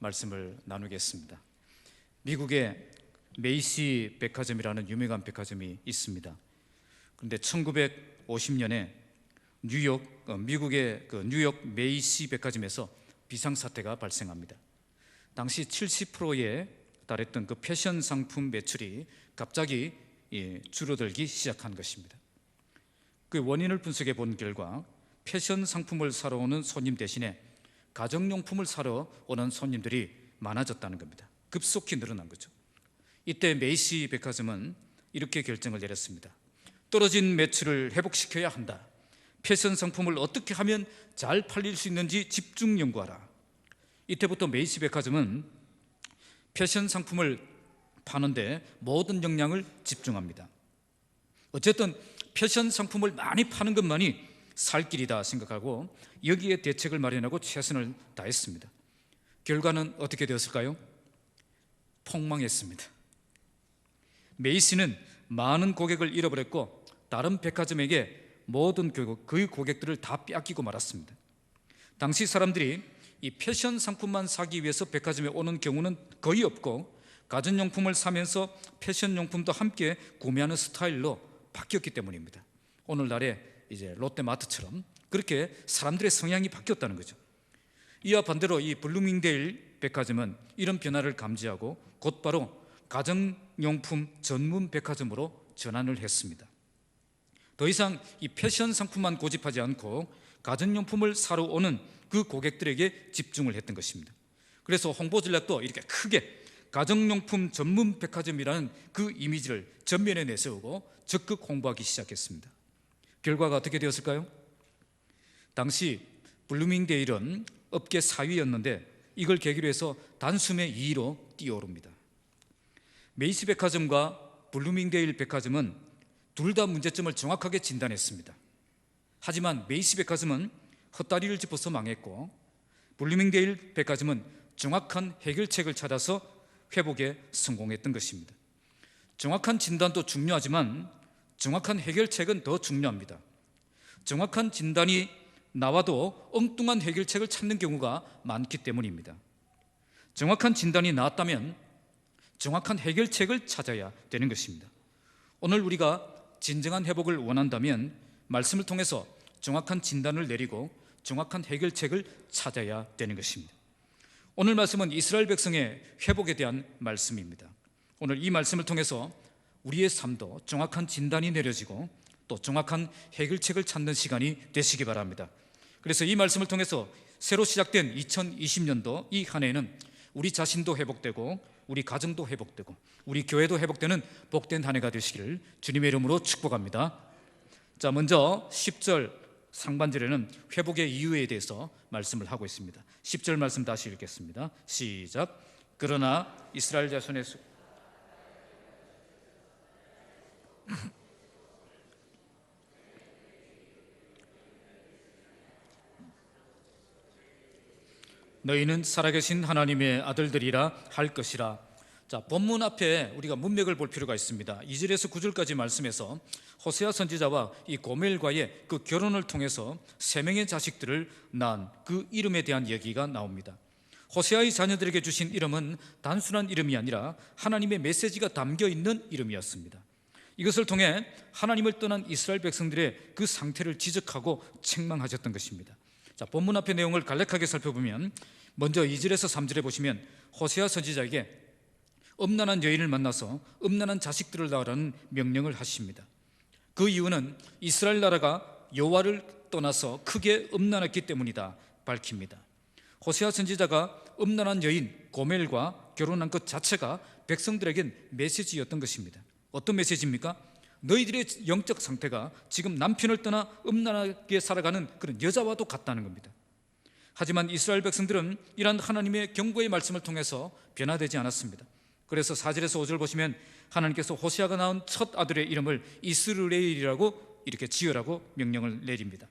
말씀을 나누겠습니다. 미국의 메이시 백화점이라는 유명한 백화점이 있습니다. 그런데 1950년에 미국의 뉴욕 메이시 백화점에서 비상사태가 발생합니다. 당시 70%에 달했던 그 패션 상품 매출이 갑자기 줄어들기 시작한 것입니다. 그 원인을 분석해 본 결과 패션 상품을 사러 오는 손님 대신에 가정용품을 사러 오는 손님들이 많아졌다는 겁니다. 급속히 늘어난 거죠. 이때 메이시 백화점은 이렇게 결정을 내렸습니다. 떨어진 매출을 회복시켜야 한다. 패션 상품을 어떻게 하면 잘 팔릴 수 있는지 집중 연구하라. 이때부터 메이시 백화점은 패션 상품을 파는데 모든 역량을 집중합니다. 어쨌든 패션 상품을 많이 파는 것만이 살 길이다 생각하고 여기에 대책을 마련하고 최선을 다했습니다. 결과는 어떻게 되었을까요? 폭망했습니다. 메이시는 많은 고객을 잃어버렸고 다른 백화점에게 모든 그 고객들을 다 빼앗기고 말았습니다. 당시 사람들이 이 패션 상품만 사기 위해서 백화점에 오는 경우는 거의 없고 가전용품을 사면서 패션용품도 함께 구매하는 스타일로 바뀌었기 때문입니다. 오늘날의 이제 롯데마트처럼 그렇게 사람들의 성향이 바뀌었다는 거죠. 이와 반대로 이 블루밍데일 백화점은 이런 변화를 감지하고 곧바로 가정용품 전문 백화점으로 전환을 했습니다. 더 이상 이 패션 상품만 고집하지 않고 가전용품을 사러 오는 그 고객들에게 집중을 했던 것입니다. 그래서 홍보 전략도 이렇게 크게 가정용품 전문 백화점이라는 그 이미지를 전면에 내세우고 적극 홍보하기 시작했습니다. 결과가 어떻게 되었을까요? 당시 블루밍데일은 업계 4위였는데 이걸 계기로 해서 단숨에 2위로 뛰어오릅니다. 메이시 백화점과 블루밍데일 백화점은 둘 다 문제점을 정확하게 진단했습니다. 하지만 메이시 백화점은 헛다리를 짚어서 망했고 블루밍데일 백화점은 정확한 해결책을 찾아서 회복에 성공했던 것입니다. 정확한 진단도 중요하지만 정확한 해결책은 더 중요합니다. 정확한 진단이 나와도 엉뚱한 해결책을 찾는 경우가 많기 때문입니다. 정확한 진단이 나왔다면 정확한 해결책을 찾아야 되는 것입니다. 오늘 우리가 진정한 회복을 원한다면 말씀을 통해서 정확한 진단을 내리고 정확한 해결책을 찾아야 되는 것입니다. 오늘 말씀은 이스라엘 백성의 회복에 대한 말씀입니다. 오늘 이 말씀을 통해서 우리의 삶도 정확한 진단이 내려지고 또 정확한 해결책을 찾는 시간이 되시기 바랍니다. 그래서 이 말씀을 통해서 새로 시작된 2020년도 이 한 해는 우리 자신도 회복되고 우리 가정도 회복되고 우리 교회도 회복되는 복된 한 해가 되시기를 주님의 이름으로 축복합니다. 자, 먼저 10절 상반절에는 회복의 이유에 대해서 말씀을 하고 있습니다. 10절 말씀 다시 읽겠습니다. 시작. 그러나 이스라엘 자손의 너희는 살아계신 하나님의 아들들이라 할 것이라. 자, 본문 앞에 우리가 문맥을 볼 필요가 있습니다. 2절에서 9절까지 말씀에서 호세아 선지자와 이 고멜과의 그 결혼을 통해서 3명의 자식들을 낳은 그 이름에 대한 얘기가 나옵니다. 호세아의 자녀들에게 주신 이름은 단순한 이름이 아니라 하나님의 메시지가 담겨 있는 이름이었습니다. 이것을 통해 하나님을 떠난 이스라엘 백성들의 그 상태를 지적하고 책망하셨던 것입니다. 자, 본문 앞의 내용을 간략하게 살펴보면 먼저 2절에서 3절에 보시면 호세아 선지자에게 음란한 여인을 만나서 음란한 자식들을 낳으라는 명령을 하십니다. 그 이유는 이스라엘 나라가 여호와를 떠나서 크게 음란했기 때문이다 밝힙니다. 호세아 선지자가 음란한 여인 고멜과 결혼한 것 자체가 백성들에겐 메시지였던 것입니다. 어떤 메시지입니까? 너희들의 영적 상태가 지금 남편을 떠나 음란하게 살아가는 그런 여자와도 같다는 겁니다. 하지만 이스라엘 백성들은 이러한 하나님의 경고의 말씀을 통해서 변화되지 않았습니다. 그래서 4절에서 5절 보시면 하나님께서 호세아가 낳은 첫 아들의 이름을 이스르엘이라고 이렇게 지으라고 명령을 내립니다.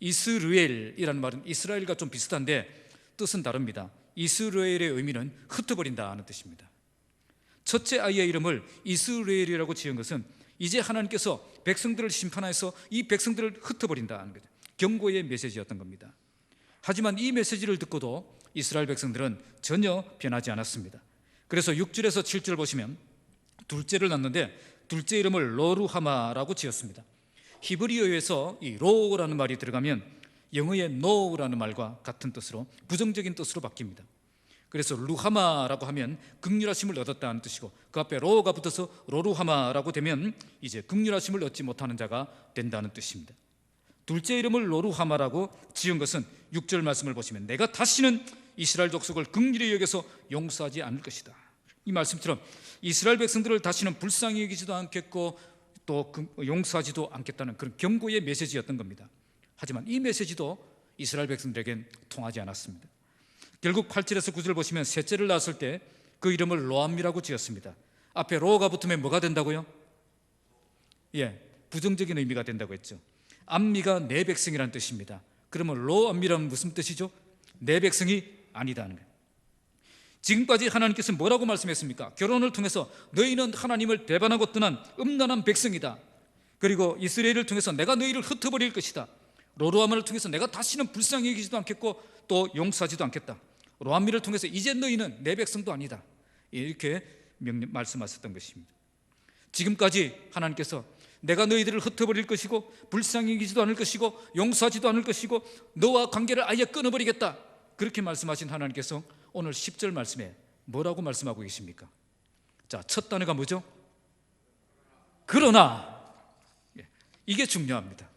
이스르엘이라는 말은 이스라엘과 좀 비슷한데 뜻은 다릅니다. 이스라엘의 의미는 흩어버린다 하는 뜻입니다. 첫째 아이의 이름을 이스라엘이라고 지은 것은 이제 하나님께서 백성들을 심판해서 이 백성들을 흩어버린다 하는 거죠. 경고의 메시지였던 겁니다. 하지만 이 메시지를 듣고도 이스라엘 백성들은 전혀 변하지 않았습니다. 그래서 6절에서 7절 보시면 둘째를 낳는데 둘째 이름을 로루하마라고 지었습니다. 히브리어에서 이 로라는 말이 들어가면 영어의 no라는 말과 같은 뜻으로 부정적인 뜻으로 바뀝니다. 그래서 루하마라고 하면 긍휼하심을 얻었다는 뜻이고 그 앞에 로가 붙어서 로루하마라고 되면 이제 긍휼하심을 얻지 못하는 자가 된다는 뜻입니다. 둘째 이름을 로루하마라고 지은 것은 6절 말씀을 보시면 내가 다시는 이스라엘 족속을 긍휼히 여겨서 용서하지 않을 것이다. 이 말씀처럼 이스라엘 백성들을 다시는 불쌍히 여기지도 않겠고 또 용서하지도 않겠다는 그런 경고의 메시지였던 겁니다. 하지만 이 메시지도 이스라엘 백성들에겐 통하지 않았습니다. 결국 8절에서 9절 보시면 셋째를 낳았을 때 그 이름을 로암미라고 지었습니다. 앞에 로가 붙으면 뭐가 된다고요? 부정적인 의미가 된다고 했죠. 암미가 내 백성이라는 뜻입니다. 그러면 로암미라는 무슨 뜻이죠? 내 백성이 아니다는 거예요. 지금까지 하나님께서 뭐라고 말씀했습니까? 결혼을 통해서 너희는 하나님을 배반하고 떠난 음란한 백성이다. 그리고 이스라엘을 통해서 내가 너희를 흩어버릴 것이다. 로로암미를 통해서 내가 다시는 불쌍히 여기지도 않겠고 또 용서하지도 않겠다. 로암미를 통해서 이제 너희는 내 백성도 아니다. 이렇게 말씀하셨던 것입니다. 지금까지 하나님께서 내가 너희들을 흩어버릴 것이고 불쌍히 여기지도 않을 것이고 용서하지도 않을 것이고 너와 관계를 아예 끊어버리겠다. 그렇게 말씀하신 하나님께서 오늘 10절 말씀에 뭐라고 말씀하고 계십니까? 자, 첫 단어가 뭐죠? 그러나. 이게 중요합니다.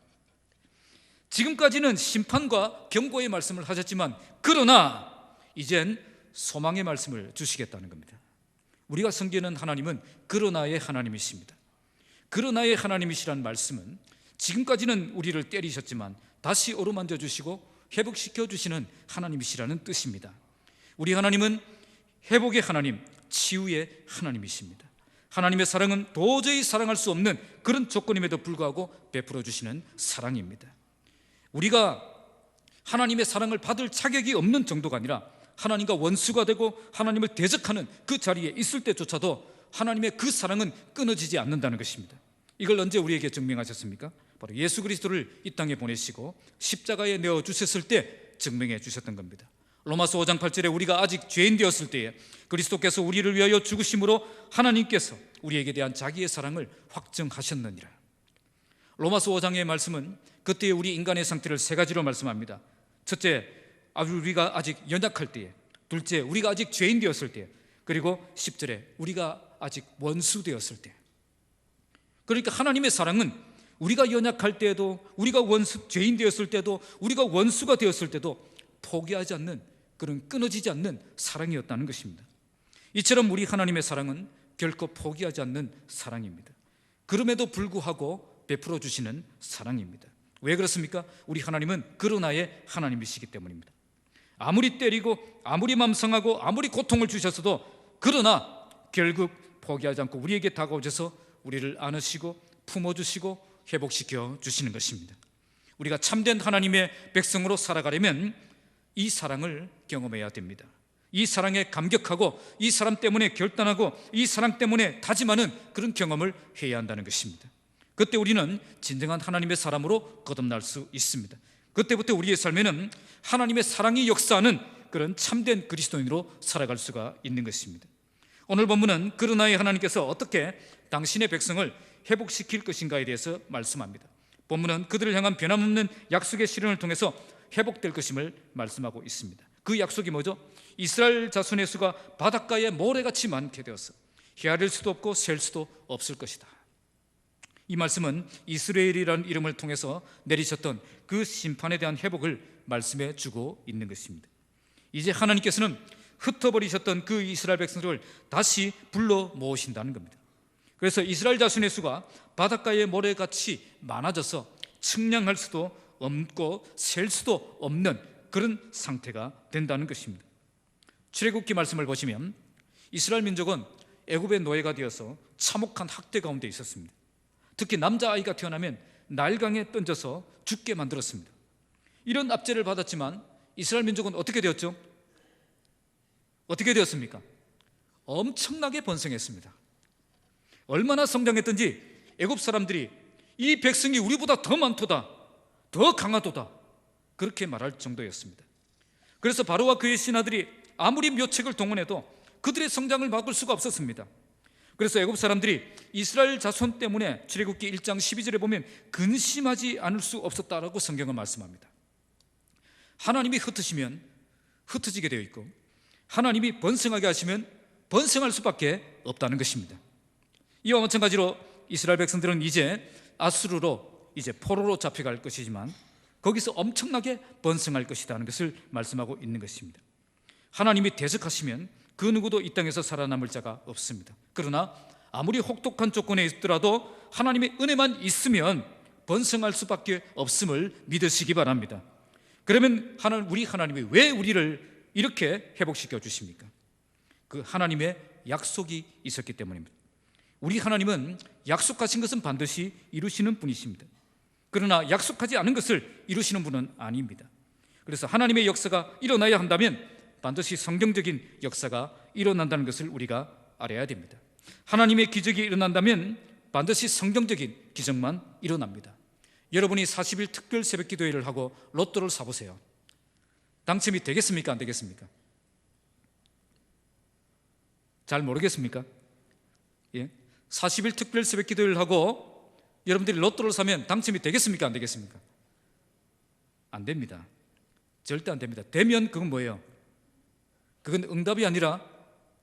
지금까지는 심판과 경고의 말씀을 하셨지만 그러나 이젠 소망의 말씀을 주시겠다는 겁니다. 우리가 섬기는 하나님은 그러나의 하나님이십니다. 그러나의 하나님이시라는 말씀은 지금까지는 우리를 때리셨지만 다시 어루만져 주시고 회복시켜 주시는 하나님이시라는 뜻입니다. 우리 하나님은 회복의 하나님, 치유의 하나님이십니다. 하나님의 사랑은 도저히 사랑할 수 없는 그런 조건임에도 불구하고 베풀어 주시는 사랑입니다. 우리가 하나님의 사랑을 받을 자격이 없는 정도가 아니라 하나님과 원수가 되고 하나님을 대적하는 그 자리에 있을 때조차도 하나님의 그 사랑은 끊어지지 않는다는 것입니다. 이걸 언제 우리에게 증명하셨습니까? 바로 예수 그리스도를 이 땅에 보내시고 십자가에 내어주셨을 때 증명해 주셨던 겁니다. 로마서 5장 8절에 우리가 아직 죄인 되었을 때에 그리스도께서 우리를 위하여 죽으심으로 하나님께서 우리에게 대한 자기의 사랑을 확증하셨느니라. 로마서 5장의 말씀은 그때 우리 인간의 상태를 세 가지로 말씀합니다. 첫째, 우리가 아직 연약할 때에, 둘째, 우리가 아직 죄인 되었을 때에, 그리고 10절에 우리가 아직 원수 되었을 때. 그러니까 하나님의 사랑은 우리가 연약할 때에도, 우리가 죄인 되었을 때도, 우리가 원수가 되었을 때도 포기하지 않는 그런 끊어지지 않는 사랑이었다는 것입니다. 이처럼 우리 하나님의 사랑은 결코 포기하지 않는 사랑입니다. 그럼에도 불구하고 베풀어 주시는 사랑입니다. 왜 그렇습니까? 우리 하나님은 그러나의 하나님이시기 때문입니다. 아무리 때리고 아무리 맘 상하고 아무리 고통을 주셨어도 그러나 결국 포기하지 않고 우리에게 다가오셔서 우리를 안으시고 품어주시고 회복시켜 주시는 것입니다. 우리가 참된 하나님의 백성으로 살아가려면 이 사랑을 경험해야 됩니다. 이 사랑에 감격하고 이 사랑 때문에 결단하고 이 사랑 때문에 다짐하는 그런 경험을 해야 한다는 것입니다. 그때 우리는 진정한 하나님의 사람으로 거듭날 수 있습니다. 그때부터 우리의 삶에는 하나님의 사랑이 역사하는 그런 참된 그리스도인으로 살아갈 수가 있는 것입니다. 오늘 본문은 그러나의 하나님께서 어떻게 당신의 백성을 회복시킬 것인가에 대해서 말씀합니다. 본문은 그들을 향한 변함없는 약속의 실현을 통해서 회복될 것임을 말씀하고 있습니다. 그 약속이 뭐죠? 이스라엘 자손의 수가 바닷가에 모래같이 많게 되어서 헤아릴 수도 없고 셀 수도 없을 것이다. 이 말씀은 이스라엘이라는 이름을 통해서 내리셨던 그 심판에 대한 회복을 말씀해 주고 있는 것입니다. 이제 하나님께서는 흩어버리셨던 그 이스라엘 백성들을 다시 불러 모으신다는 겁니다. 그래서 이스라엘 자손의 수가 바닷가의 모래같이 많아져서 측량할 수도 없고 셀 수도 없는 그런 상태가 된다는 것입니다. 출애굽기 말씀을 보시면 이스라엘 민족은 애굽의 노예가 되어서 참혹한 학대 가운데 있었습니다. 특히 남자아이가 태어나면 나일강에 던져서 죽게 만들었습니다. 이런 압제를 받았지만 이스라엘 민족은 어떻게 되었죠? 어떻게 되었습니까? 엄청나게 번성했습니다. 얼마나 성장했던지 애굽 사람들이 이 백성이 우리보다 더 많도다, 더 강하도다 그렇게 말할 정도였습니다. 그래서 바로와 그의 신하들이 아무리 묘책을 동원해도 그들의 성장을 막을 수가 없었습니다. 그래서 애굽 사람들이 이스라엘 자손 때문에 출애굽기 1장 12절에 보면 근심하지 않을 수 없었다라고 성경은 말씀합니다. 하나님이 흩으시면 흩어지게 되어 있고 하나님이 번성하게 하시면 번성할 수밖에 없다는 것입니다. 이와 마찬가지로 이스라엘 백성들은 이제 아수르로 포로로 잡혀갈 것이지만 거기서 엄청나게 번성할 것이라는 것을 말씀하고 있는 것입니다. 하나님이 대적하시면 그 누구도 이 땅에서 살아남을 자가 없습니다. 그러나 아무리 혹독한 조건에 있더라도 하나님의 은혜만 있으면 번성할 수밖에 없음을 믿으시기 바랍니다. 그러면 우리 하나님이 왜 우리를 이렇게 회복시켜 주십니까? 그 하나님의 약속이 있었기 때문입니다. 우리 하나님은 약속하신 것은 반드시 이루시는 분이십니다. 그러나 약속하지 않은 것을 이루시는 분은 아닙니다. 그래서 하나님의 역사가 일어나야 한다면 반드시 성경적인 역사가 일어난다는 것을 우리가 알아야 됩니다. 하나님의 기적이 일어난다면 반드시 성경적인 기적만 일어납니다. 여러분이 40일 특별 새벽 기도회를 하고 로또를 사보세요. 당첨이 되겠습니까? 안 되겠습니까? 잘 모르겠습니까? 예? 40일 특별 새벽 기도회를 하고 여러분들이 로또를 사면 당첨이 되겠습니까? 안 되겠습니까? 안 됩니다. 절대 안 됩니다. 되면 그건 뭐예요? 그건 응답이 아니라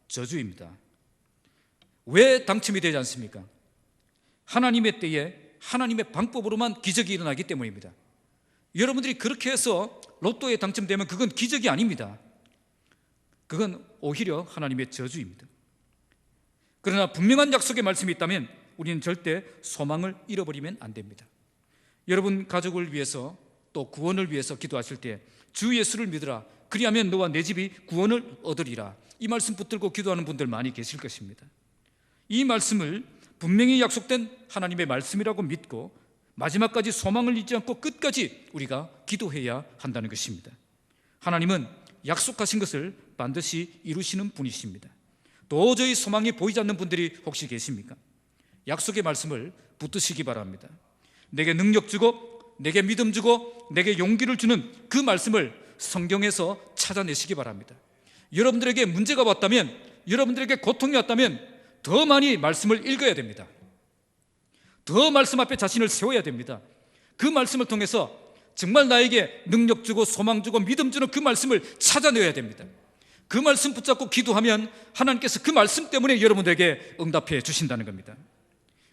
저주입니다. 왜 당첨이 되지 않습니까? 하나님의 때에 하나님의 방법으로만 기적이 일어나기 때문입니다. 여러분들이 그렇게 해서 로또에 당첨되면 그건 기적이 아닙니다. 그건 오히려 하나님의 저주입니다. 그러나 분명한 약속의 말씀이 있다면 우리는 절대 소망을 잃어버리면 안 됩니다. 여러분 가족을 위해서 또 구원을 위해서 기도하실 때 주 예수를 믿으라, 그리하면 너와 내 집이 구원을 얻으리라, 이 말씀 붙들고 기도하는 분들 많이 계실 것입니다. 이 말씀을 분명히 약속된 하나님의 말씀이라고 믿고 마지막까지 소망을 잊지 않고 끝까지 우리가 기도해야 한다는 것입니다. 하나님은 약속하신 것을 반드시 이루시는 분이십니다. 도저히 소망이 보이지 않는 분들이 혹시 계십니까? 약속의 말씀을 붙드시기 바랍니다. 내게 능력 주고 내게 믿음 주고 내게 용기를 주는 그 말씀을 성경에서 찾아내시기 바랍니다. 여러분들에게 문제가 왔다면, 여러분들에게 고통이 왔다면 더 많이 말씀을 읽어야 됩니다. 더 말씀 앞에 자신을 세워야 됩니다. 그 말씀을 통해서 정말 나에게 능력 주고 소망 주고 믿음 주는 그 말씀을 찾아내야 됩니다. 그 말씀 붙잡고 기도하면 하나님께서 그 말씀 때문에 여러분들에게 응답해 주신다는 겁니다.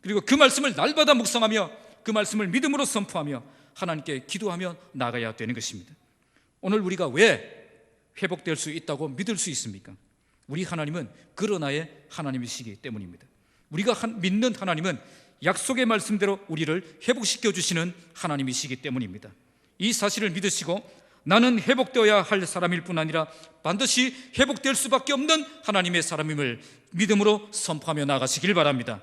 그리고 그 말씀을 날마다 묵상하며 그 말씀을 믿음으로 선포하며 하나님께 기도하며 나가야 되는 것입니다. 오늘 우리가 왜 회복될 수 있다고 믿을 수 있습니까? 우리 하나님은 그러나의 하나님이시기 때문입니다. 우리가 믿는 하나님은 약속의 말씀대로 우리를 회복시켜 주시는 하나님이시기 때문입니다. 이 사실을 믿으시고 나는 회복되어야 할 사람일 뿐 아니라 반드시 회복될 수밖에 없는 하나님의 사람임을 믿음으로 선포하며 나가시길 바랍니다.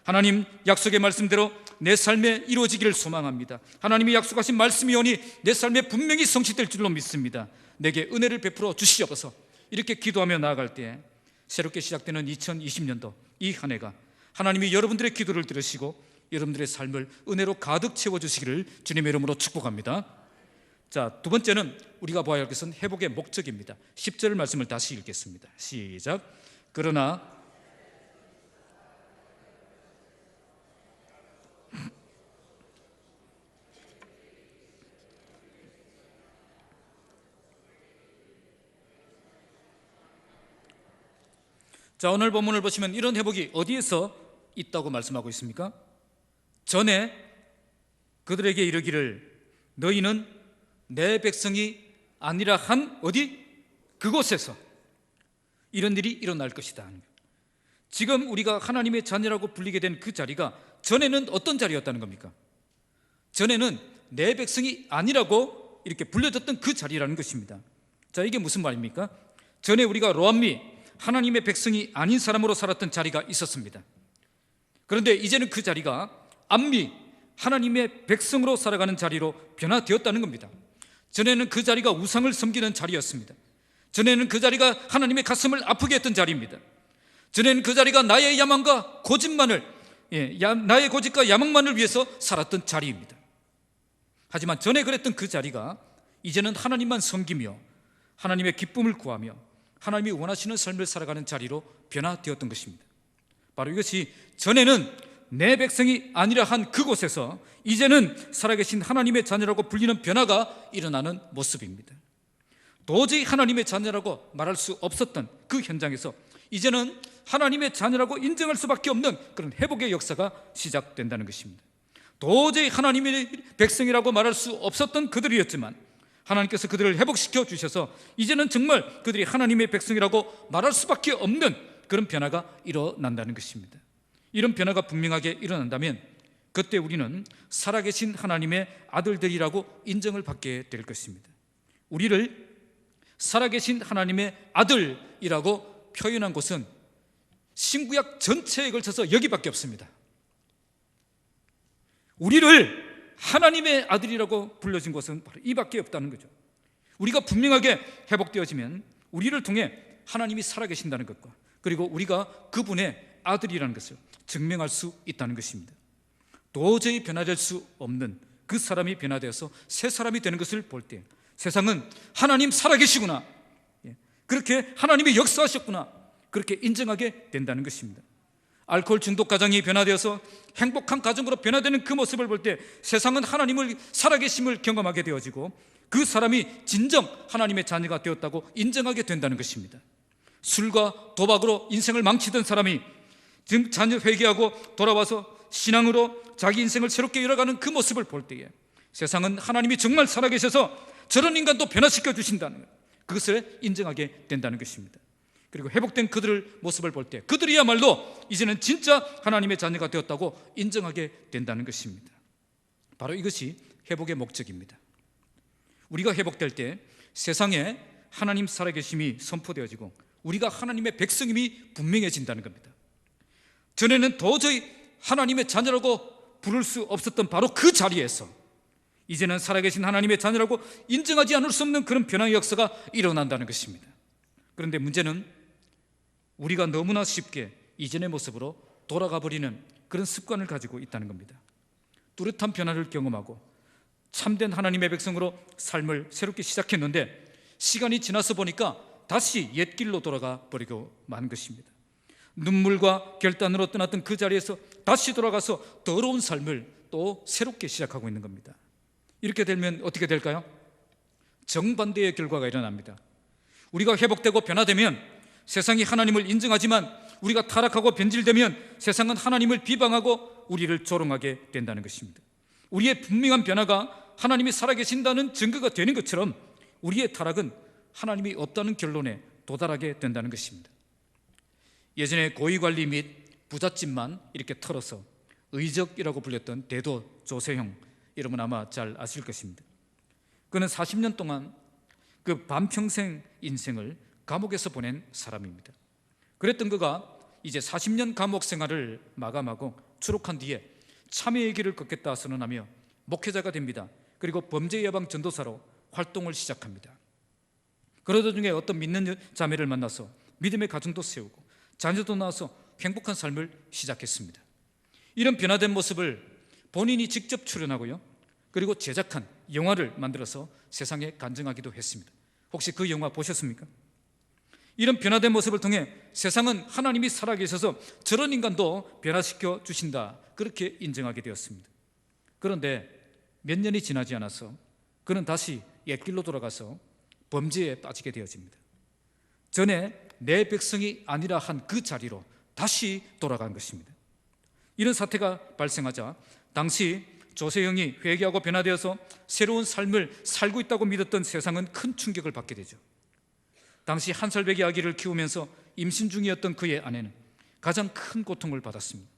하나님 약속의 말씀대로 내 삶에 이루어지기를 소망합니다. 하나님이 약속하신 말씀이 오니 내 삶에 분명히 성취될 줄로 믿습니다. 내게 은혜를 베풀어 주시옵소서. 이렇게 기도하며 나아갈 때 새롭게 시작되는 2020년도 이 한 해가 하나님이 여러분들의 기도를 들으시고 여러분들의 삶을 은혜로 가득 채워주시기를 주님의 이름으로 축복합니다. 자, 두 번째는 우리가 보아야 할 것은 회복의 목적입니다. 10절 말씀을 다시 읽겠습니다. 시작. 그러나 자, 오늘 본문을 보시면 이런 회복이 어디에서 있다고 말씀하고 있습니까? 전에 그들에게 이르기를 너희는 내 백성이 아니라 한 어디? 그곳에서 이런 일이 일어날 것이다. 지금 우리가 하나님의 자녀라고 불리게 된 그 자리가 전에는 어떤 자리였다는 겁니까? 전에는 내 백성이 아니라고 이렇게 불려졌던 그 자리라는 것입니다. 자, 이게 무슨 말입니까? 전에 우리가 로암미 하나님의 백성이 아닌 사람으로 살았던 자리가 있었습니다. 그런데 이제는 그 자리가 암미 하나님의 백성으로 살아가는 자리로 변화되었다는 겁니다. 전에는 그 자리가 우상을 섬기는 자리였습니다. 전에는 그 자리가 하나님의 가슴을 아프게 했던 자리입니다. 전에는 그 자리가 나의 야망과 고집만을 나의 고집과 야망만을 위해서 살았던 자리입니다. 하지만 전에 그랬던 그 자리가 이제는 하나님만 섬기며 하나님의 기쁨을 구하며 하나님이 원하시는 삶을 살아가는 자리로 변화되었던 것입니다. 바로 이것이 전에는 내 백성이 아니라 한 그곳에서 이제는 살아계신 하나님의 자녀라고 불리는 변화가 일어나는 모습입니다. 도저히 하나님의 자녀라고 말할 수 없었던 그 현장에서 이제는 하나님의 자녀라고 인정할 수밖에 없는 그런 회복의 역사가 시작된다는 것입니다. 도저히 하나님의 백성이라고 말할 수 없었던 그들이었지만 하나님께서 그들을 회복시켜 주셔서 이제는 정말 그들이 하나님의 백성이라고 말할 수밖에 없는 그런 변화가 일어난다는 것입니다. 이런 변화가 분명하게 일어난다면 그때 우리는 살아계신 하나님의 아들들이라고 인정을 받게 될 것입니다. 우리를 살아계신 하나님의 아들이라고 표현한 곳은 신구약 전체에 걸쳐서 여기밖에 없습니다. 우리를 하나님의 아들이라고 불러진 곳은 바로 이밖에 없다는 거죠. 우리가 분명하게 회복되어지면 우리를 통해 하나님이 살아계신다는 것과 그리고 우리가 그분의 아들이라는 것을 증명할 수 있다는 것입니다. 도저히 변화될 수 없는 그 사람이 변화되어서 새 사람이 되는 것을 볼 때 세상은 하나님 살아계시구나, 그렇게 하나님이 역사하셨구나, 그렇게 인정하게 된다는 것입니다. 알코올 중독 가정이 변화되어서 행복한 가정으로 변화되는 그 모습을 볼 때 세상은 하나님을 살아계심을 경험하게 되어지고 그 사람이 진정 하나님의 자녀가 되었다고 인정하게 된다는 것입니다. 술과 도박으로 인생을 망치던 사람이 지금 자녀 회개하고 돌아와서 신앙으로 자기 인생을 새롭게 열어가는 그 모습을 볼 때에 세상은 하나님이 정말 살아계셔서 저런 인간도 변화시켜 주신다는 것, 그것을 인정하게 된다는 것입니다. 그리고 회복된 그들의 모습을 볼 때 그들이야말로 이제는 진짜 하나님의 자녀가 되었다고 인정하게 된다는 것입니다. 바로 이것이 회복의 목적입니다. 우리가 회복될 때 세상에 하나님 살아계심이 선포되어지고 우리가 하나님의 백성임이 분명해진다는 겁니다. 전에는 도저히 하나님의 자녀라고 부를 수 없었던 바로 그 자리에서 이제는 살아계신 하나님의 자녀라고 인정하지 않을 수 없는 그런 변화의 역사가 일어난다는 것입니다. 그런데 문제는 우리가 너무나 쉽게 이전의 모습으로 돌아가 버리는 그런 습관을 가지고 있다는 겁니다. 뚜렷한 변화를 경험하고 참된 하나님의 백성으로 삶을 새롭게 시작했는데 시간이 지나서 보니까 다시 옛 길로 돌아가 버리고 만 것입니다. 눈물과 결단으로 떠났던 그 자리에서 다시 돌아가서 더러운 삶을 또 새롭게 시작하고 있는 겁니다. 이렇게 되면 어떻게 될까요? 정반대의 결과가 일어납니다. 우리가 회복되고 변화되면 세상이 하나님을 인정하지만 우리가 타락하고 변질되면 세상은 하나님을 비방하고 우리를 조롱하게 된다는 것입니다. 우리의 분명한 변화가 하나님이 살아계신다는 증거가 되는 것처럼 우리의 타락은 하나님이 없다는 결론에 도달하게 된다는 것입니다. 예전에 고위관리 및 부잣집만 이렇게 털어서 의적이라고 불렸던 대도 조세형, 여러분 아마 잘 아실 것입니다. 그는 40년 동안 그 반평생 인생을 감옥에서 보낸 사람입니다. 그랬던 그가 이제 40년 감옥 생활을 마감하고 추록한 뒤에 참회의 길을 걷겠다 선언하며 목회자가 됩니다. 그리고 범죄 예방 전도사로 활동을 시작합니다. 그러던 중에 어떤 믿는 자매를 만나서 믿음의 가정도 세우고 자녀도 낳아서 행복한 삶을 시작했습니다. 이런 변화된 모습을 본인이 직접 출연하고요, 그리고 제작한 영화를 만들어서 세상에 간증하기도 했습니다. 혹시 그 영화 보셨습니까? 이런 변화된 모습을 통해 세상은 하나님이 살아계셔서 저런 인간도 변화시켜 주신다, 그렇게 인정하게 되었습니다. 그런데 몇 년이 지나지 않아서 그는 다시 옛길로 돌아가서 범죄에 빠지게 되어집니다. 전에 내 백성이 아니라 한 그 자리로 다시 돌아간 것입니다. 이런 사태가 발생하자 당시 조세형이 회개하고 변화되어서 새로운 삶을 살고 있다고 믿었던 세상은 큰 충격을 받게 되죠. 당시 한 살배기 아기를 키우면서 임신 중이었던 그의 아내는 가장 큰 고통을 받았습니다.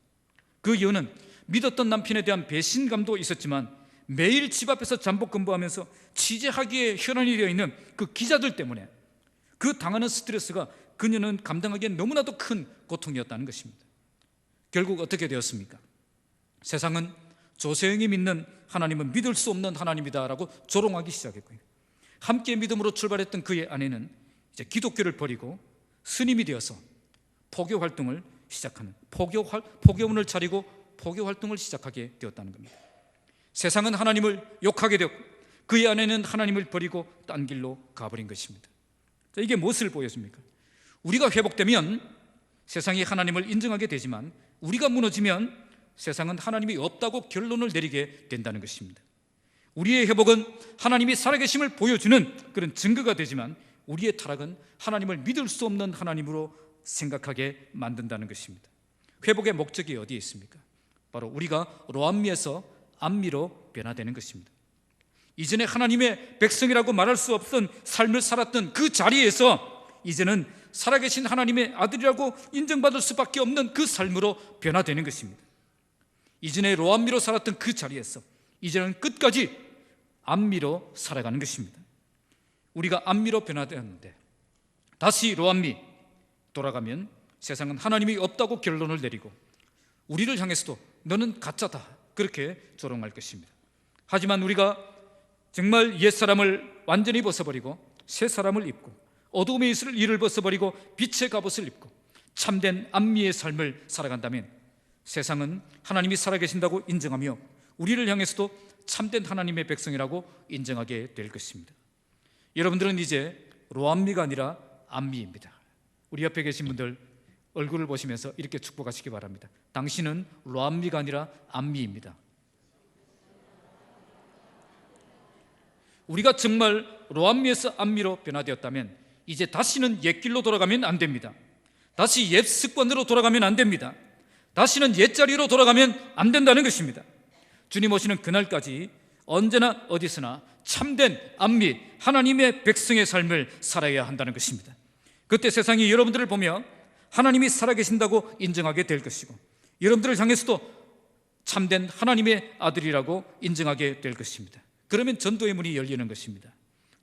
그 이유는 믿었던 남편에 대한 배신감도 있었지만 매일 집 앞에서 잠복 근무하면서 취재하기에 혈안이 되어 있는 그 기자들 때문에 그 당하는 스트레스가 그녀는 감당하기엔 너무나도 큰 고통이었다는 것입니다. 결국 어떻게 되었습니까? 세상은 조세형이 믿는 하나님은 믿을 수 없는 하나님이다라고 조롱하기 시작했고요, 함께 믿음으로 출발했던 그의 아내는 이제 기독교를 버리고 스님이 되어서 포교 활동을 시작하는, 포교문을 차리고 포교 활동을 시작하게 되었다는 겁니다. 세상은 하나님을 욕하게 되었고 그의 아내는 하나님을 버리고 딴 길로 가버린 것입니다. 자, 이게 무엇을 보여줍니까? 우리가 회복되면 세상이 하나님을 인정하게 되지만 우리가 무너지면 세상은 하나님이 없다고 결론을 내리게 된다는 것입니다. 우리의 회복은 하나님이 살아계심을 보여주는 그런 증거가 되지만 우리의 타락은 하나님을 믿을 수 없는 하나님으로 생각하게 만든다는 것입니다. 회복의 목적이 어디에 있습니까? 바로 우리가 로암미에서 암미로 변화되는 것입니다. 이전에 하나님의 백성이라고 말할 수 없던 삶을 살았던 그 자리에서 이제는 살아계신 하나님의 아들이라고 인정받을 수밖에 없는 그 삶으로 변화되는 것입니다. 이전에 로암미로 살았던 그 자리에서 이제는 끝까지 암미로 살아가는 것입니다. 우리가 암미로 변화되었는데 다시 로암미 돌아가면 세상은 하나님이 없다고 결론을 내리고 우리를 향해서도 너는 가짜다 그렇게 조롱할 것입니다. 하지만 우리가 정말 옛사람을 완전히 벗어버리고 새 사람을 입고 어두움에 있을 이를 벗어버리고 빛의 갑옷을 입고 참된 암미의 삶을 살아간다면 세상은 하나님이 살아계신다고 인정하며 우리를 향해서도 참된 하나님의 백성이라고 인정하게 될 것입니다. 여러분들은 이제 로암미가 아니라 암미입니다. 우리 옆에 계신 분들 얼굴을 보시면서 이렇게 축복하시기 바랍니다. 당신은 로암미가 아니라 암미입니다. 우리가 정말 로암미에서 암미로 변화되었다면 이제 다시는 옛 길로 돌아가면 안 됩니다. 다시 옛 습관으로 돌아가면 안 됩니다. 다시는 옛자리로 돌아가면 안 된다는 것입니다. 주님 오시는 그날까지 언제나 어디서나 참된 암미 하나님의 백성의 삶을 살아야 한다는 것입니다. 그때 세상이 여러분들을 보며 하나님이 살아계신다고 인정하게 될 것이고 여러분들을 향해서도 참된 하나님의 아들이라고 인정하게 될 것입니다. 그러면 전도의 문이 열리는 것입니다.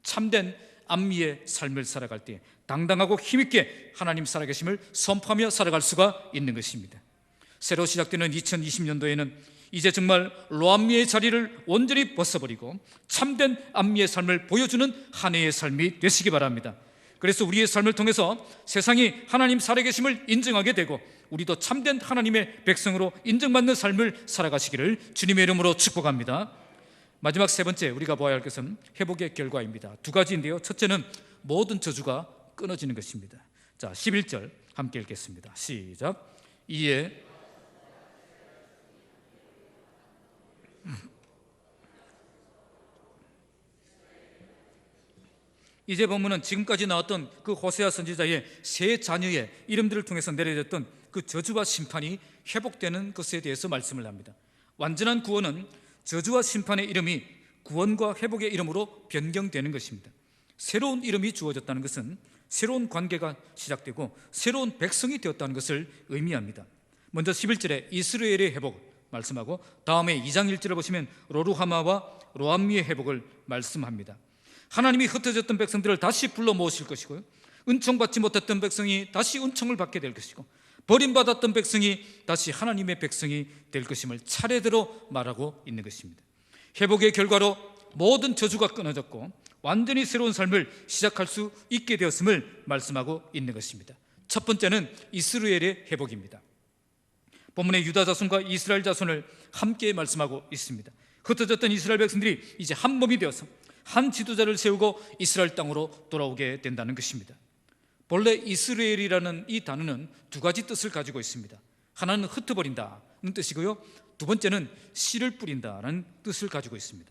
참된 암미의 삶을 살아갈 때 당당하고 힘있게 하나님 살아계심을 선포하며 살아갈 수가 있는 것입니다. 새로 시작되는 2020년도에는 이제 정말 로암미의 자리를 온전히 벗어버리고 참된 암미의 삶을 보여주는 한 해의 삶이 되시기 바랍니다. 그래서 우리의 삶을 통해서 세상이 하나님 살아계심을 인정하게 되고 우리도 참된 하나님의 백성으로 인정받는 삶을 살아가시기를 주님의 이름으로 축복합니다. 마지막 세 번째 우리가 보아야 할 것은 회복의 결과입니다. 두 가지인데요. 첫째는 모든 저주가 끊어지는 것입니다. 자, 11절 함께 읽겠습니다. 시작. 이에 이제 본문은 지금까지 나왔던 그 호세아 선지자의 세 자녀의 이름들을 통해서 내려졌던 그 저주와 심판이 회복되는 것에 대해서 말씀을 합니다. 완전한 구원은 저주와 심판의 이름이 구원과 회복의 이름으로 변경되는 것입니다. 새로운 이름이 주어졌다는 것은 새로운 관계가 시작되고 새로운 백성이 되었다는 것을 의미합니다. 먼저 11절에 이스라엘의 회복 말씀하고 다음에 2장 1절을 보시면 로루하마와 로암미의 회복을 말씀합니다. 하나님이 흩어졌던 백성들을 다시 불러 모으실 것이고요, 은총받지 못했던 백성이 다시 은총을 받게 될 것이고 버림받았던 백성이 다시 하나님의 백성이 될 것임을 차례대로 말하고 있는 것입니다. 회복의 결과로 모든 저주가 끊어졌고 완전히 새로운 삶을 시작할 수 있게 되었음을 말씀하고 있는 것입니다. 첫 번째는 이스라엘의 회복입니다. 본문의 유다 자손과 이스라엘 자손을 함께 말씀하고 있습니다. 흩어졌던 이스라엘 백성들이 이제 한 몸이 되어서 한 지도자를 세우고 이스라엘 땅으로 돌아오게 된다는 것입니다. 본래 이스라엘이라는 이 단어는 두 가지 뜻을 가지고 있습니다. 하나는 흩어버린다는 뜻이고요, 두 번째는 씨를 뿌린다는 뜻을 가지고 있습니다.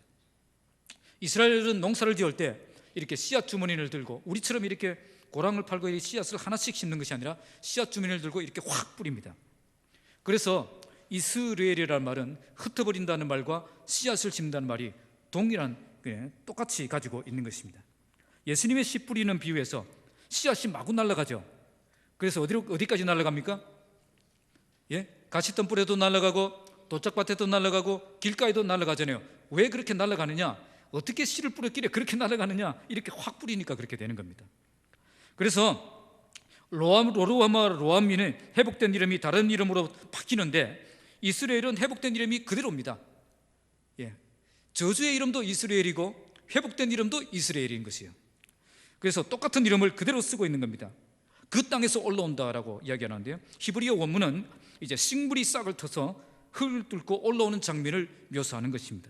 이스라엘은 농사를 지을 때 이렇게 씨앗 주머니를 들고 우리처럼 이렇게 고랑을 팔고 이 씨앗을 하나씩 심는 것이 아니라 씨앗 주머니를 들고 이렇게 확 뿌립니다. 그래서 이스라엘이라는 말은 흩어버린다는 말과 씨앗을 심는다는 말이 동일한, 똑같이 가지고 있는 것입니다. 예수님의 씨 뿌리는 비유에서 씨앗이 마구 날아가죠. 그래서 어디까지 날아갑니까? 가시덤불에도 날아가고 도짝밭에도 날아가고 길가에도 날아가잖아요. 왜 그렇게 날아가느냐? 어떻게 씨를 뿌렸길래 그렇게 날아가느냐? 이렇게 확 뿌리니까 그렇게 되는 겁니다. 그래서 로루하마 로암미는 회복된 이름이 다른 이름으로 바뀌는데 이스라엘은 회복된 이름이 그대로입니다. 저주의 이름도 이스라엘이고 회복된 이름도 이스라엘인 것이에요. 그래서 똑같은 이름을 그대로 쓰고 있는 겁니다. 그 땅에서 올라온다라고 이야기하는데요, 히브리어 원문은 이제 식물이 싹을 터서 흙을 뚫고 올라오는 장면을 묘사하는 것입니다.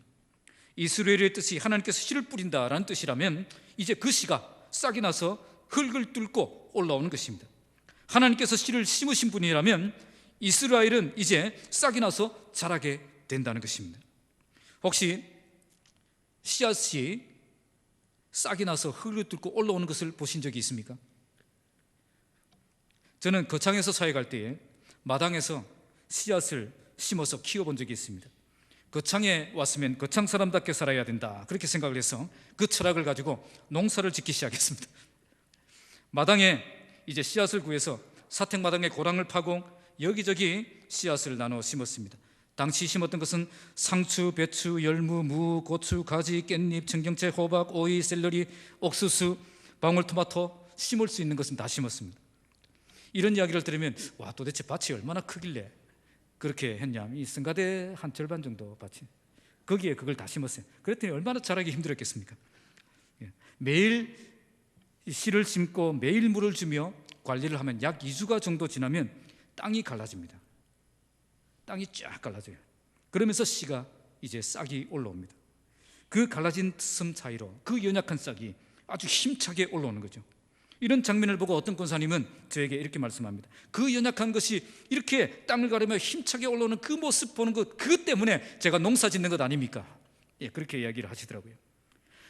이스라엘의 뜻이 하나님께서 씨를 뿌린다라는 뜻이라면 이제 그 씨가 싹이 나서 흙을 뚫고 올라오는 것입니다. 하나님께서 씨를 심으신 분이라면 이스라엘은 이제 싹이 나서 자라게 된다는 것입니다. 혹시 씨앗이 싹이 나서 흙을 뚫고 올라오는 것을 보신 적이 있습니까? 저는 거창에서 사회 갈 때에 마당에서 씨앗을 심어서 키워본 적이 있습니다. 거창에 왔으면 거창 사람답게 살아야 된다, 그렇게 생각을 해서 그 철학을 가지고 농사를 짓기 시작했습니다. 마당에 이제 씨앗을 구해서 사택마당에 고랑을 파고 여기저기 씨앗을 나눠 심었습니다. 당시 심었던 것은 상추, 배추, 열무, 무, 고추, 가지, 깻잎, 청경채, 호박, 오이, 샐러리, 옥수수, 방울토마토, 심을 수 있는 것은 다 심었습니다. 이런 이야기를 들으면 와, 도대체 밭이 얼마나 크길래 그렇게 했냐. 이 성가대 한 절반 정도 밭이, 거기에 그걸 다 심었어요. 그랬더니 얼마나 자라기 힘들었겠습니까? 매일 씨를 심고 매일 물을 주며 관리를 하면 약 2주가 정도 지나면 땅이 갈라집니다. 땅이 쫙 갈라져요. 그러면서 씨가 이제 싹이 올라옵니다. 그 갈라진 틈 사이로 그 연약한 싹이 아주 힘차게 올라오는 거죠. 이런 장면을 보고 어떤 권사님은 저에게 이렇게 말씀합니다. 그 연약한 것이 이렇게 땅을 가르며 힘차게 올라오는 그 모습 보는 것, 그것 때문에 제가 농사 짓는 것 아닙니까? 그렇게 이야기를 하시더라고요.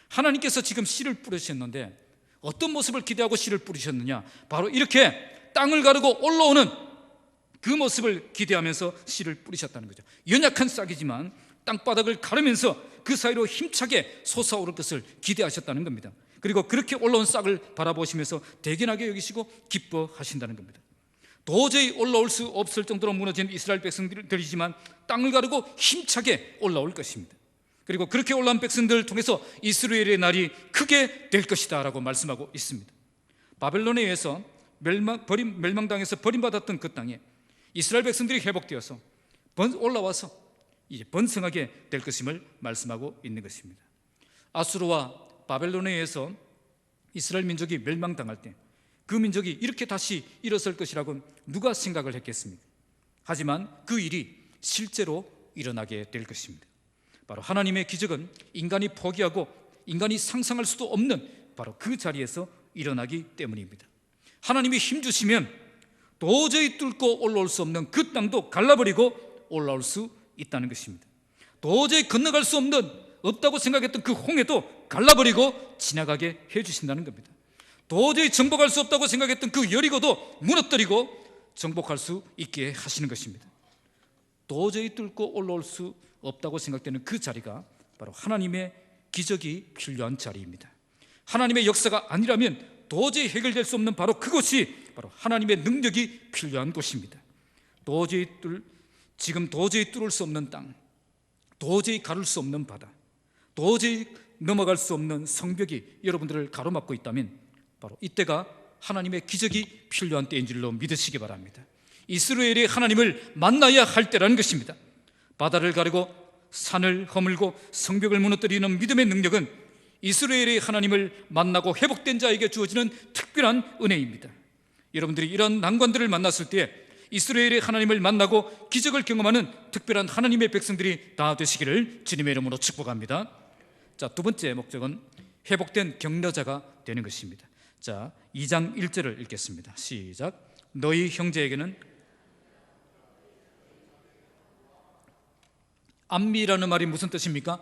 하나님께서 지금 씨를 뿌리셨는데 어떤 모습을 기대하고 씨를 뿌리셨느냐? 바로 이렇게 땅을 가르고 올라오는 그 모습을 기대하면서 씨를 뿌리셨다는 거죠. 연약한 싹이지만 땅바닥을 가르면서 그 사이로 힘차게 솟아오를 것을 기대하셨다는 겁니다. 그리고 그렇게 올라온 싹을 바라보시면서 대견하게 여기시고 기뻐하신다는 겁니다. 도저히 올라올 수 없을 정도로 무너진 이스라엘 백성들이지만 땅을 가르고 힘차게 올라올 것입니다. 그리고 그렇게 올라온 백성들을 통해서 이스라엘의 날이 크게 될 것이다 라고 말씀하고 있습니다. 바벨론에 의해서 멸망당해서 버림받았던 그 땅에 이스라엘 백성들이 회복되어서 올라와서 이제 번성하게 될 것임을 말씀하고 있는 것입니다. 아수르와 바벨론에 의해서 이스라엘 민족이 멸망당할 때 그 민족이 이렇게 다시 일어설 것이라고 누가 생각을 했겠습니까? 하지만 그 일이 실제로 일어나게 될 것입니다. 바로 하나님의 기적은 인간이 포기하고 인간이 상상할 수도 없는 바로 그 자리에서 일어나기 때문입니다. 하나님이 힘주시면 도저히 뚫고 올라올 수 없는 그 땅도 갈라버리고 올라올 수 있다는 것입니다. 도저히 건너갈 수 없다고 생각했던 그 홍해도 갈라버리고 지나가게 해주신다는 겁니다. 도저히 정복할 수 없다고 생각했던 그 여리고도 무너뜨리고 정복할 수 있게 하시는 것입니다. 도저히 뚫고 올라올 수 없다고 생각되는 그 자리가 바로 하나님의 기적이 필요한 자리입니다. 하나님의 역사가 아니라면 도저히 해결될 수 없는 바로 그것이 바로 하나님의 능력이 필요한 곳입니다. 지금 도저히 뚫을 수 없는 땅, 도저히 가를 수 없는 바다, 도저히 넘어갈 수 없는 성벽이 여러분들을 가로막고 있다면 바로 이때가 하나님의 기적이 필요한 때인 줄로 믿으시기 바랍니다. 이스라엘이 하나님을 만나야 할 때라는 것입니다. 바다를 가르고 산을 허물고 성벽을 무너뜨리는 믿음의 능력은 이스라엘의 하나님을 만나고 회복된 자에게 주어지는 특별한 은혜입니다. 여러분들이 이런 난관들을 만났을 때 이스라엘의 하나님을 만나고 기적을 경험하는 특별한 하나님의 백성들이 다 되시기를 주님의 이름으로 축복합니다. 자, 두 번째 목적은 회복된 격려자가 되는 것입니다. 자, 2장 1절을 읽겠습니다. 시작. 너희 형제에게는, 암미라는 말이 무슨 뜻입니까?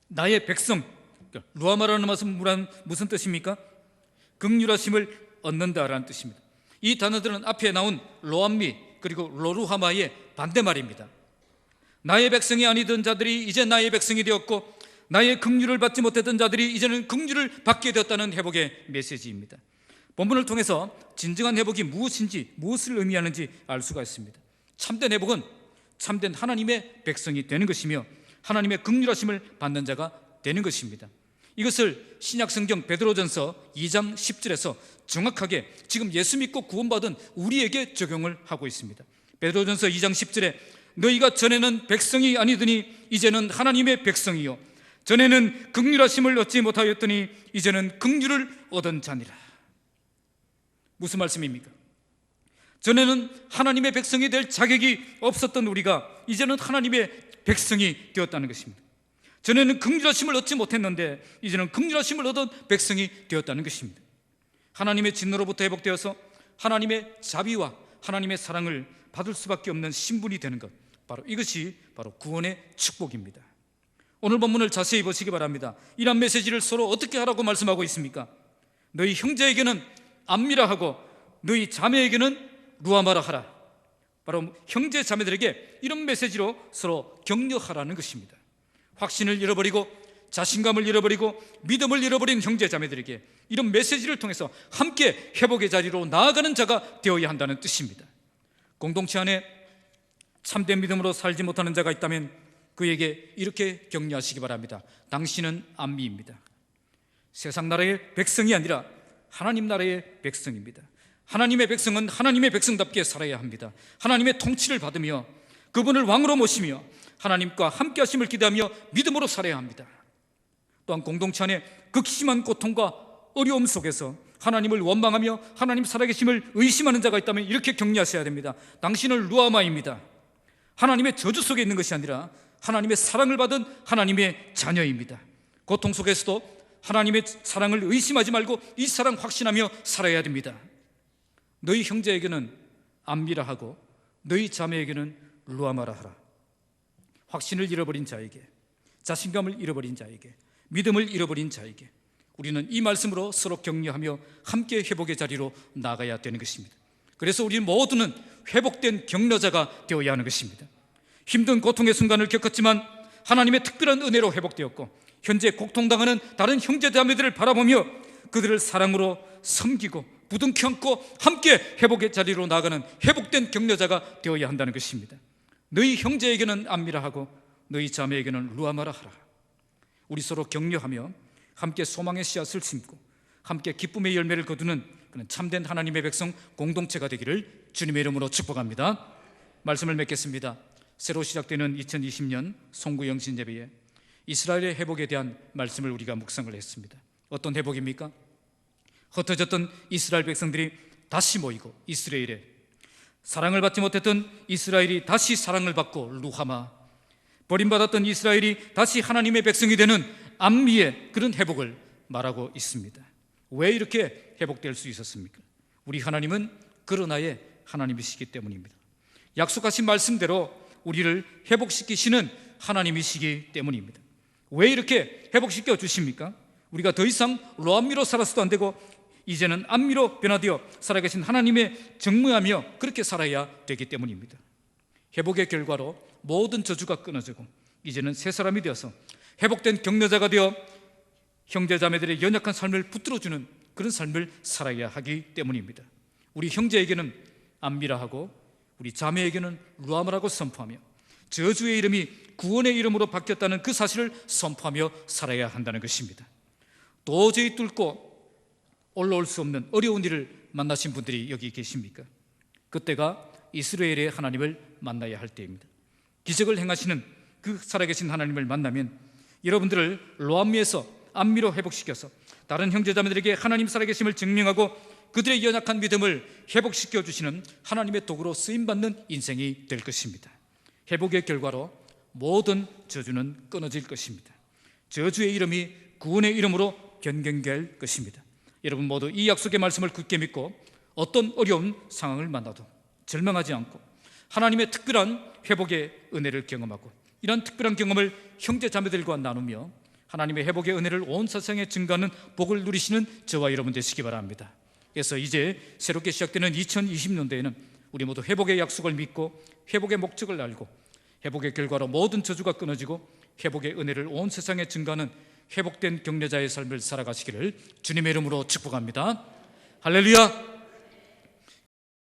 나의 백성, 루아마라는 말은 무슨 뜻입니까? 긍휼하심을 얻는다라는 뜻입니다. 이 단어들은 앞에 나온 로암미 그리고 로루하마의 반대말입니다. 나의 백성이 아니던 자들이 이제 나의 백성이 되었고 나의 긍휼을 받지 못했던 자들이 이제는 긍휼을 받게 되었다는 회복의 메시지입니다. 본문을 통해서 진정한 회복이 무엇인지, 무엇을 의미하는지 알 수가 있습니다. 참된 회복은 참된 하나님의 백성이 되는 것이며 하나님의 긍휼하심을 받는 자가 되는 것입니다. 이것을 신약성경 베드로전서 2장 10절에서 정확하게 지금 예수 믿고 구원받은 우리에게 적용을 하고 있습니다. 베드로전서 2장 10절에 너희가 전에는 백성이 아니더니 이제는 하나님의 백성이요 전에는 긍휼하심을 얻지 못하였더니 이제는 긍휼을 얻은 자니라. 무슨 말씀입니까? 전에는 하나님의 백성이 될 자격이 없었던 우리가 이제는 하나님의 백성이 되었다는 것입니다. 전에는 긍휼하심을 얻지 못했는데 이제는 긍휼하심을 얻은 백성이 되었다는 것입니다. 하나님의 진노로부터 회복되어서 하나님의 자비와 하나님의 사랑을 받을 수밖에 없는 신분이 되는 것, 바로 이것이 바로 구원의 축복입니다. 오늘 본문을 자세히 보시기 바랍니다. 이런 메시지를 서로 어떻게 하라고 말씀하고 있습니까? 너희 형제에게는 안미라 하고 너희 자매에게는 루아마라 하라. 바로 형제 자매들에게 이런 메시지로 서로 격려하라는 것입니다. 확신을 잃어버리고 자신감을 잃어버리고 믿음을 잃어버린 형제 자매들에게 이런 메시지를 통해서 함께 회복의 자리로 나아가는 자가 되어야 한다는 뜻입니다. 공동체 안에 참된 믿음으로 살지 못하는 자가 있다면 그에게 이렇게 격려하시기 바랍니다. 당신은 안미입니다. 세상 나라의 백성이 아니라 하나님 나라의 백성입니다. 하나님의 백성은 하나님의 백성답게 살아야 합니다. 하나님의 통치를 받으며 그분을 왕으로 모시며 하나님과 함께 하심을 기대하며 믿음으로 살아야 합니다. 또한 공동체 안에 극심한 고통과 어려움 속에서 하나님을 원망하며 하나님 살아계심을 의심하는 자가 있다면 이렇게 격려하셔야 됩니다. 당신은 루아마입니다. 하나님의 저주 속에 있는 것이 아니라 하나님의 사랑을 받은 하나님의 자녀입니다. 고통 속에서도 하나님의 사랑을 의심하지 말고 이 사랑 확신하며 살아야 됩니다. 너희 형제에게는 안미라 하고 너희 자매에게는 루아마라 하라. 확신을 잃어버린 자에게, 자신감을 잃어버린 자에게, 믿음을 잃어버린 자에게 우리는 이 말씀으로 서로 격려하며 함께 회복의 자리로 나가야 되는 것입니다. 그래서 우리 모두는 회복된 격려자가 되어야 하는 것입니다. 힘든 고통의 순간을 겪었지만 하나님의 특별한 은혜로 회복되었고 현재 고통당하는 다른 형제자매들을 바라보며 그들을 사랑으로 섬기고 부둥켜 안고 함께 회복의 자리로 나아가는 회복된 격려자가 되어야 한다는 것입니다. 너희 형제에게는 안미라 하고 너희 자매에게는 루아마라 하라. 우리 서로 격려하며 함께 소망의 씨앗을 심고 함께 기쁨의 열매를 거두는 그런 참된 하나님의 백성 공동체가 되기를 주님의 이름으로 축복합니다. 말씀을 맺겠습니다. 새로 시작되는 2020년 송구영신 예배에 이스라엘의 회복에 대한 말씀을 우리가 묵상을 했습니다. 어떤 회복입니까? 흩어졌던 이스라엘 백성들이 다시 모이고 이스라엘에 사랑을 받지 못했던 이스라엘이 다시 사랑을 받고 루하마, 버림받았던 이스라엘이 다시 하나님의 백성이 되는 안미의 그런 회복을 말하고 있습니다. 왜 이렇게 회복될 수 있었습니까? 우리 하나님은 그러나의 하나님이시기 때문입니다. 약속하신 말씀대로 우리를 회복시키시는 하나님이시기 때문입니다. 왜 이렇게 회복시켜 주십니까? 우리가 더 이상 로암미로 살아서도 안 되고 이제는 안미로 변화되어 살아계신 하나님의 정무하며 그렇게 살아야 되기 때문입니다. 회복의 결과로 모든 저주가 끊어지고 이제는 새 사람이 되어서 회복된 격려자가 되어 형제자매들의 연약한 삶을 붙들어주는 그런 삶을 살아야 하기 때문입니다. 우리 형제에게는 안미라 하고 우리 자매에게는 루아마라고 선포하며 저주의 이름이 구원의 이름으로 바뀌었다는 그 사실을 선포하며 살아야 한다는 것입니다. 도저히 뚫고 올라올 수 없는 어려운 일을 만나신 분들이 여기 계십니까? 그때가 이스라엘의 하나님을 만나야 할 때입니다. 기적을 행하시는 그 살아계신 하나님을 만나면 여러분들을 로암미에서 안미로 회복시켜서 다른 형제자매들에게 하나님 살아계심을 증명하고 그들의 연약한 믿음을 회복시켜 주시는 하나님의 도구로 쓰임받는 인생이 될 것입니다. 회복의 결과로 모든 저주는 끊어질 것입니다. 저주의 이름이 구원의 이름으로 변경될 것입니다. 여러분 모두 이 약속의 말씀을 굳게 믿고 어떤 어려운 상황을 만나도 절망하지 않고 하나님의 특별한 회복의 은혜를 경험하고 이런 특별한 경험을 형제 자매들과 나누며 하나님의 회복의 은혜를 온 세상에 증거하는 복을 누리시는 저와 여러분 되시기 바랍니다. 그래서 이제 새롭게 시작되는 2020년도에는 우리 모두 회복의 약속을 믿고 회복의 목적을 알고 회복의 결과로 모든 저주가 끊어지고 회복의 은혜를 온 세상에 증거하는 회복된 격려자의 삶을 살아가시기를 주님의 이름으로 축복합니다. 할렐루야.